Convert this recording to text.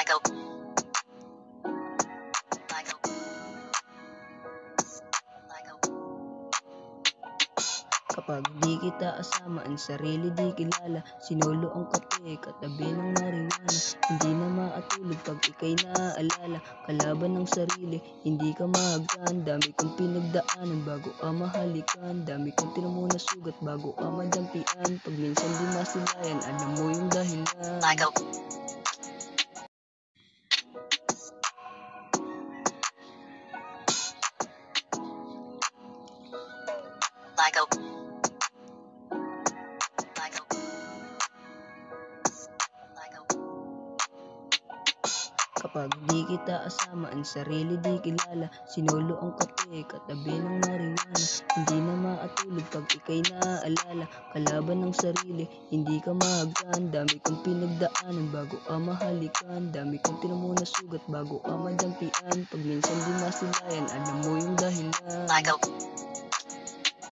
Michael. Kapag di kita asama, ang sarili di kilala. Sinulo ang kape, katabi ng marijuana. Hindi na maatulog pag ika'y naaalala. Kalaban ng sarili, hindi ka mahagan. Dami kong pinagdaanan bago ka mahalikan. Dami kong tinamuna sugat bago ka madampian. Pag minsan di masilayan, alam mo yung dahilan. Michael. Michael. Kapag di kita asama, ang sarili di kilala. Sinulo ang kape, katabi ng marijuana. Hindi na maatulog pag ika'y naaalala. Kalaban ng sarili, hindi ka mahagan. Dami kong pinagdaanan bago ka mahalikan. Dami kong tinamuna sugat bago ka madampian. Pag minsan di masilayan, alam mo yung dahilan. Michael.